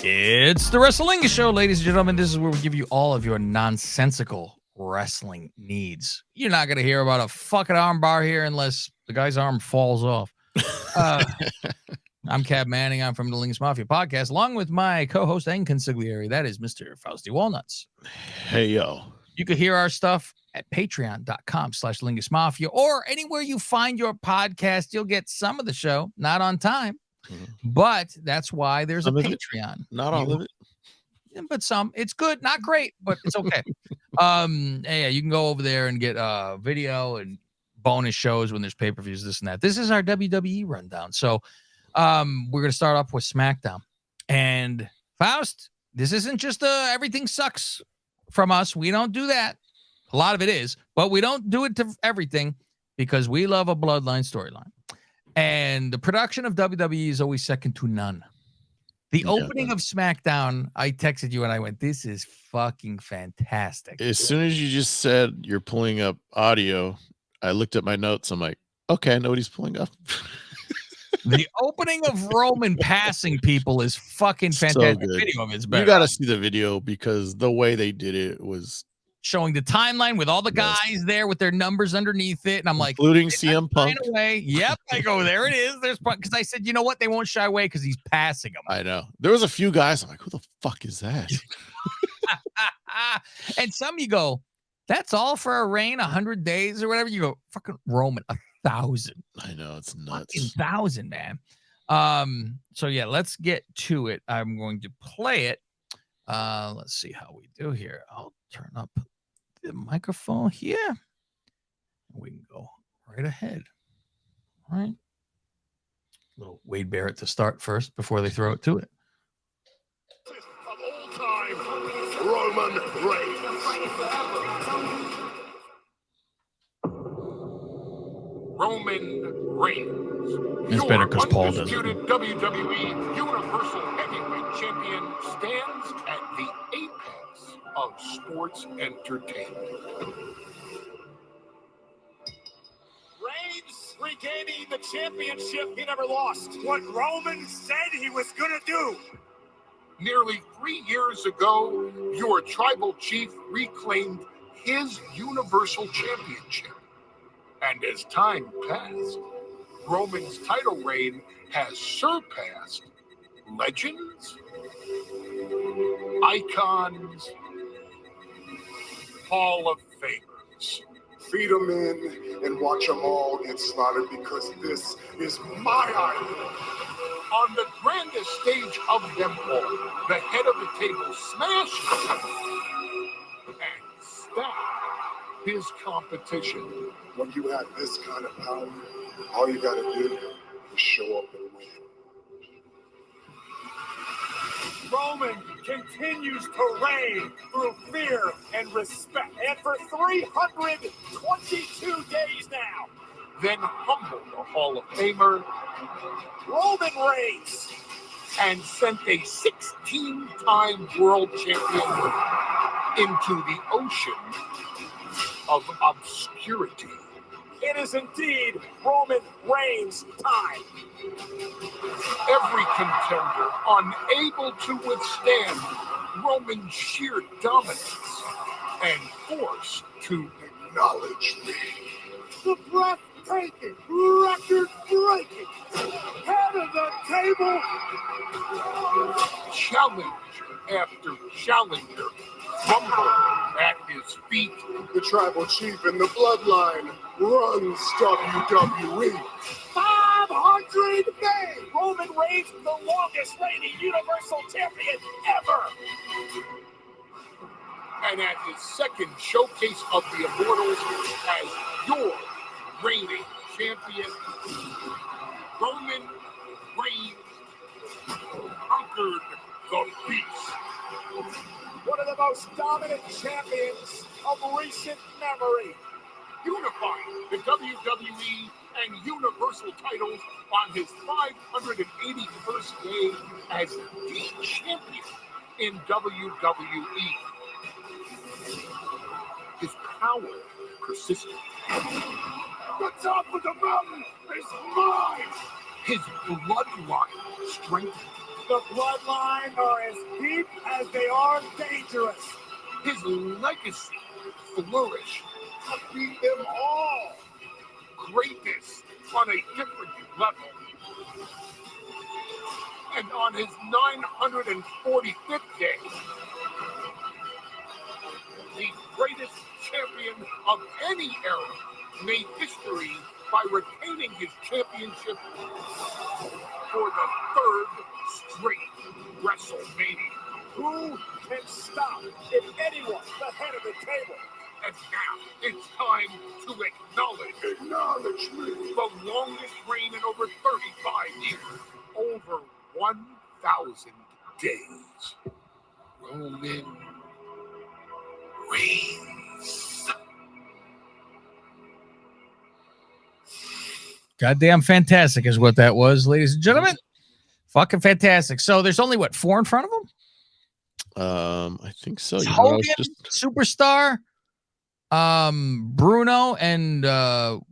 It's the Wrestlingus Show, ladies and gentlemen. This is where we give you all of your nonsensical wrestling needs. You're not going to hear about a fucking armbar here unless the guy's arm falls off. I'm Cab Manning. I'm from the Lingus Mafia podcast, along with my co-host and consigliere. That is Mr. Fausty Walnuts. Hey, yo. You can hear our stuff at patreon.com/Lingus Mafia or anywhere you find your podcast. You'll get some of the show, not on time. But that's why there's a Patreon. Not all of it. But some. It's good, not great, but it's okay. Yeah, you can go over there and get video and bonus shows when there's pay-per-views, this and that. This is our WWE rundown. So we're gonna start off with SmackDown. And Faust, this isn't just everything sucks from us. We don't do that. A lot of it is, but we don't do it to everything because we love a bloodline storyline. And the production of WWE is always second to none. The opening of SmackDown, I texted you and I went, this is fucking fantastic. As soon as you just said you're pulling up audio, I looked at my notes. I'm like, okay, I know what he's pulling up. The opening of Roman passing people is fucking fantastic. So the video of it's better. You got to see the video because the way they did it was showing the timeline with all the guys there with their numbers underneath it. And I'm like, including CM Punk. Away. Yep. I go, there it is. There's Punk. Because I said, you know what? They won't shy away because he's passing them. I know. There was a few guys. I'm like, who the fuck is that? And some you go, that's all for a reign, 100 days or whatever. You go, fucking Roman, 1,000. I know. It's nuts. 1,000, man. So yeah, let's get to it. I'm going to play it. Let's see how we do here. I'll turn up the microphone here. We can go right ahead. All right. Little Wade Barrett to start first before they throw it to it. Of all time, Roman Reigns. Roman Reigns. It's better because Paul does it. WWE Universal Heavyweight Champion stands at the apex of sports entertainment. Reigns regaining the championship he never lost. What Roman said he was going to do. Nearly 3 years ago, your tribal chief reclaimed his Universal Championship. And as time passed, Roman's title reign has surpassed legends, icons, Hall of Famers. Feed them in and watch them all get slaughtered because this is my idol. On the grandest stage of them all, the head of the table smashed and stabbed his competition. When you have this kind of power, all you gotta do is show up and win. Roman continues to reign through fear and respect. And for 322 days now. Then humbled the Hall of Famer Roman Reigns. And sent a 16-time world champion into the ocean of obscurity. It is indeed Roman Reigns' time. Every contender unable to withstand Roman's sheer dominance and forced to acknowledge me. The breathtaking, record-breaking, head of the table. Challenger after challenger crumbled at his feet. The tribal chief in the bloodline runs WWE. 500 days! Roman Reigns, the longest reigning Universal Champion ever! And at his second showcase of the Immortals as your reigning champion, Roman Reigns conquered the beast. One of the most dominant champions of recent memory. Unifying the WWE and Universal titles on his 581st day as the champion in WWE. His power persisted. The top of the mountain is mine! His bloodline strengthened. The bloodline are as deep as they are dangerous. His legacy flourish. I beat them all. Greatness on a different level. And on his 945th day, the greatest champion of any era made history by retaining his championship for the third straight WrestleMania. Who can stop, if anyone, the head of the table? And now it's time to acknowledge Acknowledge me. the longest reign in over 35 years, over 1,000 days. Roman Reigns. Goddamn fantastic is what that was, ladies and gentlemen. Fucking fantastic. So there's only what, 4 in front of him? I think so. You know, Hogan, just Superstar, Bruno, and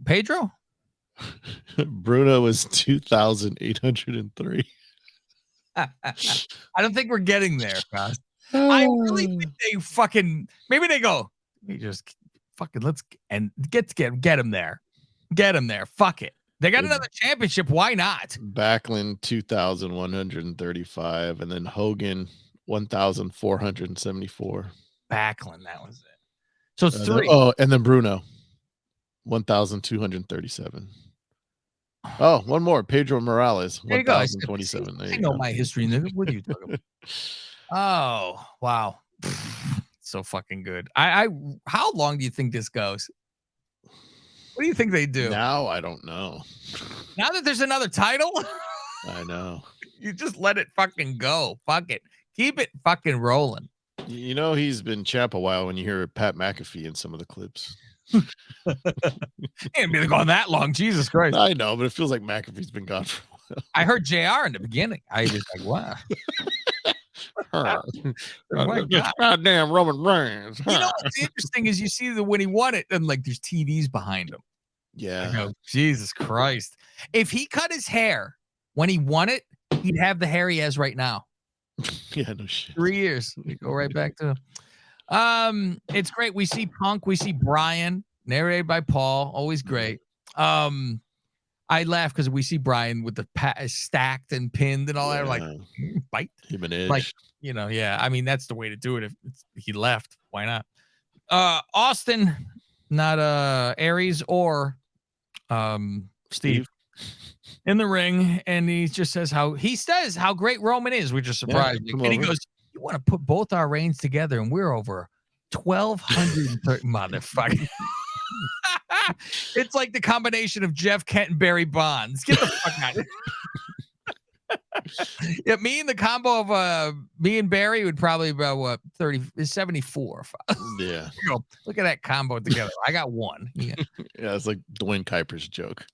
Pedro. Bruno was 2,803. I don't think we're getting there, guys. I really think they fucking maybe they go. We just fucking let's and get him there. Get him there. Fuck it. They got another championship. Why not? Backlund 2,135, and then Hogan 1,474. Backlund, that was it. So it's 3. And then Bruno 1,237. Oh, one more. Pedro Morales 1,027. I know my history. What are you talking about? Oh, wow. So fucking good. How long do you think this goes? What do you think they do? Now I don't know. Now that there's another title, I know. you just let it fucking go. Fuck it. Keep it fucking rolling. You know he's been champ a while when you hear Pat McAfee in some of the clips. Ain't been gone that long. Jesus Christ. I know, but it feels like McAfee's been gone for a while. I heard JR in the beginning. I was like, wow. My God. Goddamn Roman Reigns. You know what's interesting is you see that when he won it, and like there's TVs behind him. Yeah. I go, Jesus Christ. If he cut his hair when he won it, he'd have the hair he has right now. Yeah, no shit. 3 years. We go right back to it's great. We see Punk, we see Brian, narrated by Paul, always great. I laugh because we see Brian with the stacked and pinned and all that. Like, bite him an edge. Like, you know, yeah. I mean, that's the way to do it. If he left, why not? Austin, not Aries or Steve in the ring, and he just says how great Roman is, which is surprising. Yeah, and he goes, "You want to put both our reigns together, and we're over 1,230 motherfucker." It's like the combination of Jeff Kent and Barry Bonds. Get the fuck out of here. Yeah, me and the combo of me and Barry would probably about what 74. Yeah. Look at that combo together. I got one. Yeah, yeah, it's like Dwayne Kuiper's joke.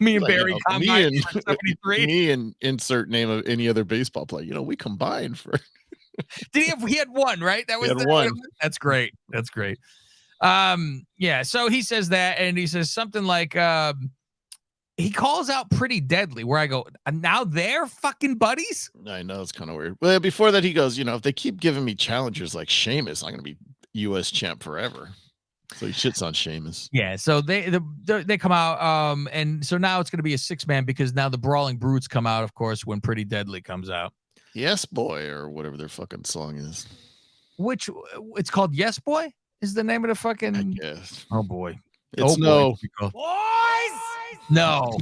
Me and like, Barry combined 73. Me and insert name of any other baseball player. We combined for. Did he have? He had one, right? That was one. That's great. That's great. Yeah. So he says that, and he says something like, he calls out Pretty Deadly, where I go, now they're fucking buddies. I know, it's kind of weird. Well, before that, he goes, if they keep giving me challengers like Sheamus, I'm gonna be U.S. champ forever. So he shits on Sheamus. Yeah. So they come out, and so now it's gonna be a 6-man because now the Brawling Brutes come out, of course, when Pretty Deadly comes out. Yes, Boy, or whatever their fucking song is. Which it's called Yes Boy is the name of the fucking. I guess. Oh boy. It's No,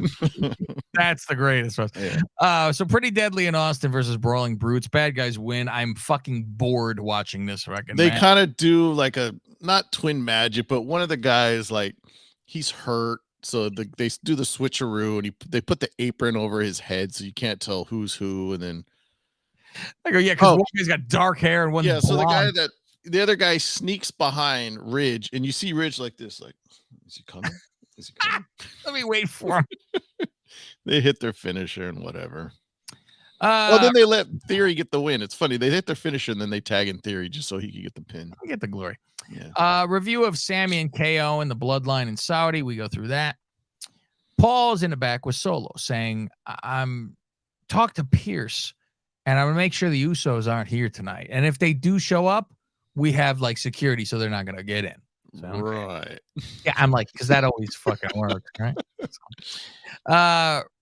that's the greatest one. Yeah. So Pretty Deadly in Austin versus Brawling Brutes. Bad guys win. I'm fucking bored watching this fucking They match. kind of do like a not twin magic, but one of the guys like he's hurt, so they do the switcheroo and they put the apron over his head so you can't tell who's who, and then I go, yeah, because one guy's got dark hair and one. Yeah, so the other guy sneaks behind Ridge, and you see Ridge like this, like, is he coming? Is he coming? Let me wait for him. They hit their finisher and whatever. Then they let Theory get the win. It's funny. They hit their finisher and then they tag in Theory just so he could get the pin. Get the glory. Yeah. Review of Sammy and KO and the Bloodline in Saudi. We go through that. Paul's in the back with Solo saying, talk to Pierce and I'm gonna make sure the Usos aren't here tonight. And if they do show up, we have like security, so they're not gonna get in. So, Right. yeah, I'm like, because that always fucking works, right?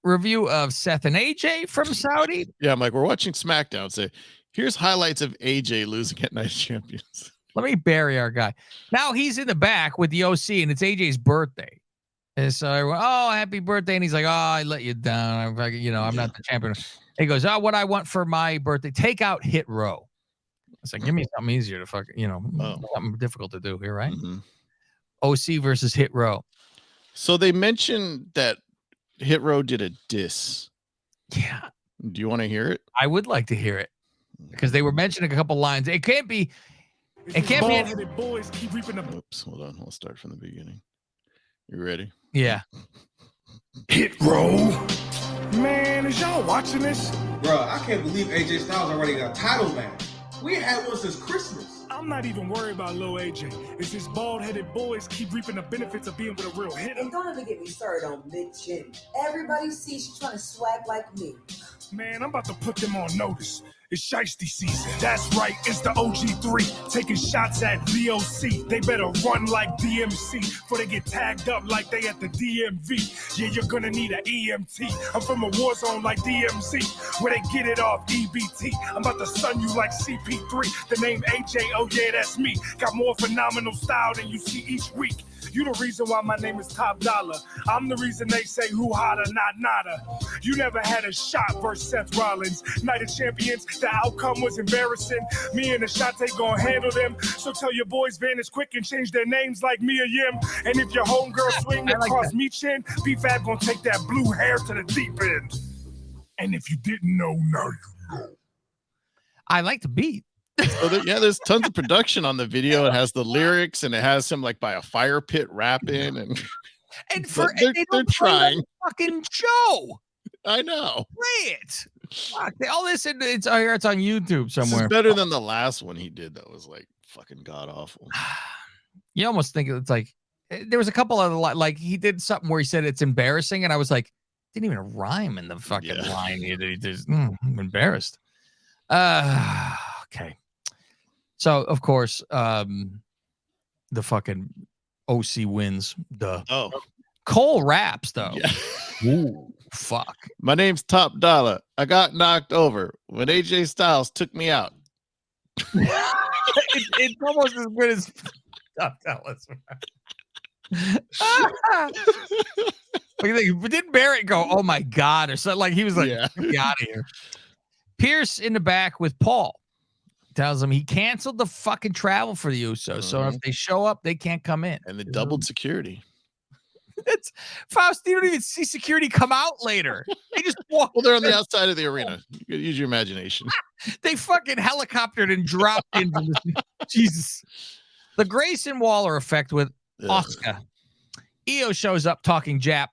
Review of Seth and AJ from Saudi. Yeah, I'm like, we're watching SmackDown. Say, here's highlights of AJ losing at Night of Champions. Let me bury our guy. Now he's in the back with the OC, and it's AJ's birthday. And so I went, oh, happy birthday. And he's like, oh, I let you down. I'm not the champion. He goes, oh, what I want for my birthday, take out Hit Row. It's like, give me something easier to something difficult to do here, right? Mm-hmm. OC versus Hit Row. So they mentioned that Hit Row did a diss. Yeah. Do you want to hear it? I would like to hear it because they were mentioning a couple lines. It can't be. Boys keep reaping them. Oops, hold on. I'll start from the beginning. You ready? Yeah. Hit Row. Man, is y'all watching this? Bro, I can't believe AJ Styles already got a title match. We ain't had one since Christmas. I'm not even worried about Lil AJ. It's just bald-headed boys keep reaping the benefits of being with a real hitter. And don't even get me started on mid-chin. Everybody sees she's trying to swag like me. Man, I'm about to put them on notice. It's shiesty season. That's right, it's the OG3 taking shots at VOC. They better run like DMC before they get tagged up like they at the DMV. Yeah, you're gonna need an EMT. I'm from a war zone like DMZ, where they get it off EBT. I'm about to stun you like CP3. The name AJ, oh yeah, that's me. Got more phenomenal style than you see each week. You the reason why my name is Top Dollar. I'm the reason they say who hotter, not nada. You never had a shot versus Seth Rollins. Night of Champions, the outcome was embarrassing. Me and Ashante gon' handle them. So tell your boys vanish quick and change their names like Mia Yim. And if your homegirl swing across me chin, B-Fab gon' take that blue hair to the deep end. And if you didn't know, now you know. I like the beat. So there's tons of production on the video. It has the lyrics and it has him like by a fire pit rapping and they're trying fucking show. I know. Play it. Fuck, all this it's on YouTube somewhere. This is better than the last one he did that was like fucking god awful. You almost think it's like there was a couple other like he did something where he said it's embarrassing, and I was like, didn't even rhyme in the fucking line. I'm embarrassed. Okay. So of course, the fucking OC wins. Duh. Oh, Cole raps though. Yeah. Ooh, fuck. My name's Top Dollar. I got knocked over when AJ Styles took me out. It's almost as good as Top Dollar. What do you think? Didn't Barrett go, oh my God, or something? Like he was like, get me out of here. Pierce in the back with Paul. Tells him he canceled the fucking travel for the Usos. So if they show up, they can't come in. And they doubled security. That's Faust. You don't even see security come out later. They just walk. Well, they're on the outside of the arena. You could use your imagination. They fucking helicoptered and dropped in. Jesus. The Grayson Waller effect with Asuka. Io shows up talking Jap.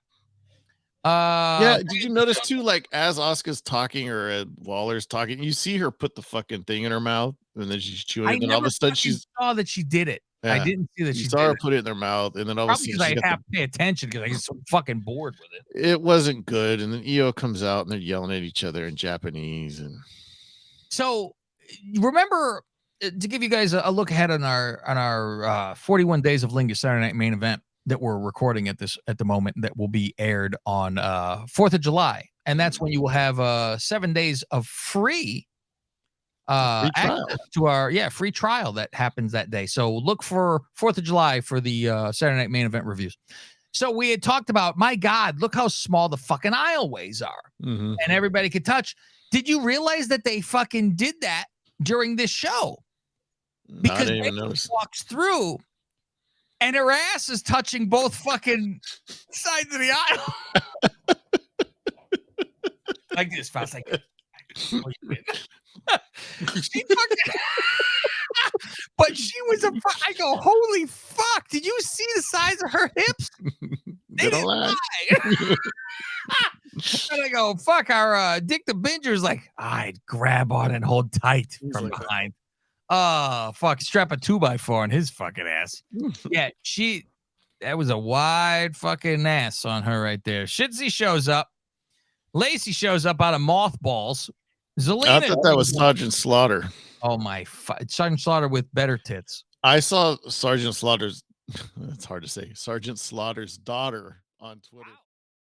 Yeah, did you notice too, like as Asuka's talking or Waller's talking, you see her put the fucking thing in her mouth and then she's chewing it, and then all of a sudden she saw that she did it. Yeah. I didn't see that she saw did her it. put it in their mouth, and then all of a sudden I have to pay attention because I get so fucking bored with it. It wasn't good, and then Io comes out and they're yelling at each other in Japanese. And so remember, to give you guys a look ahead on our 41 days of Lingus Saturday Night Main Event that we're recording at the moment, that will be aired on 4th of July, and that's when you will have 7 days of free access to our free trial that happens that day. So look for 4th of July for the Saturday Night Main Event reviews. So we had talked about, my God, look how small the fucking aisleways are, and everybody could touch. Did you realize that they fucking did that during this show? Because Becky walks through and her ass is touching both fucking sides of the aisle. Like this, fast, like she fucking, but she was I go, holy fuck, did you see the size of her hips? They didn't lie. And I go, fuck, our Dick the Binger's like, I'd grab on and hold tight from behind. Oh, fuck, strap a 2x4 on his fucking ass. Yeah, that was a wide fucking ass on her right there. Shitzy shows up. Lacey shows up out of mothballs Zelina. I thought that was Sergeant Slaughter. Oh my! Sergeant Slaughter with better tits. I saw Sergeant Slaughter's. It's hard to say. Sergeant Slaughter's daughter on Twitter.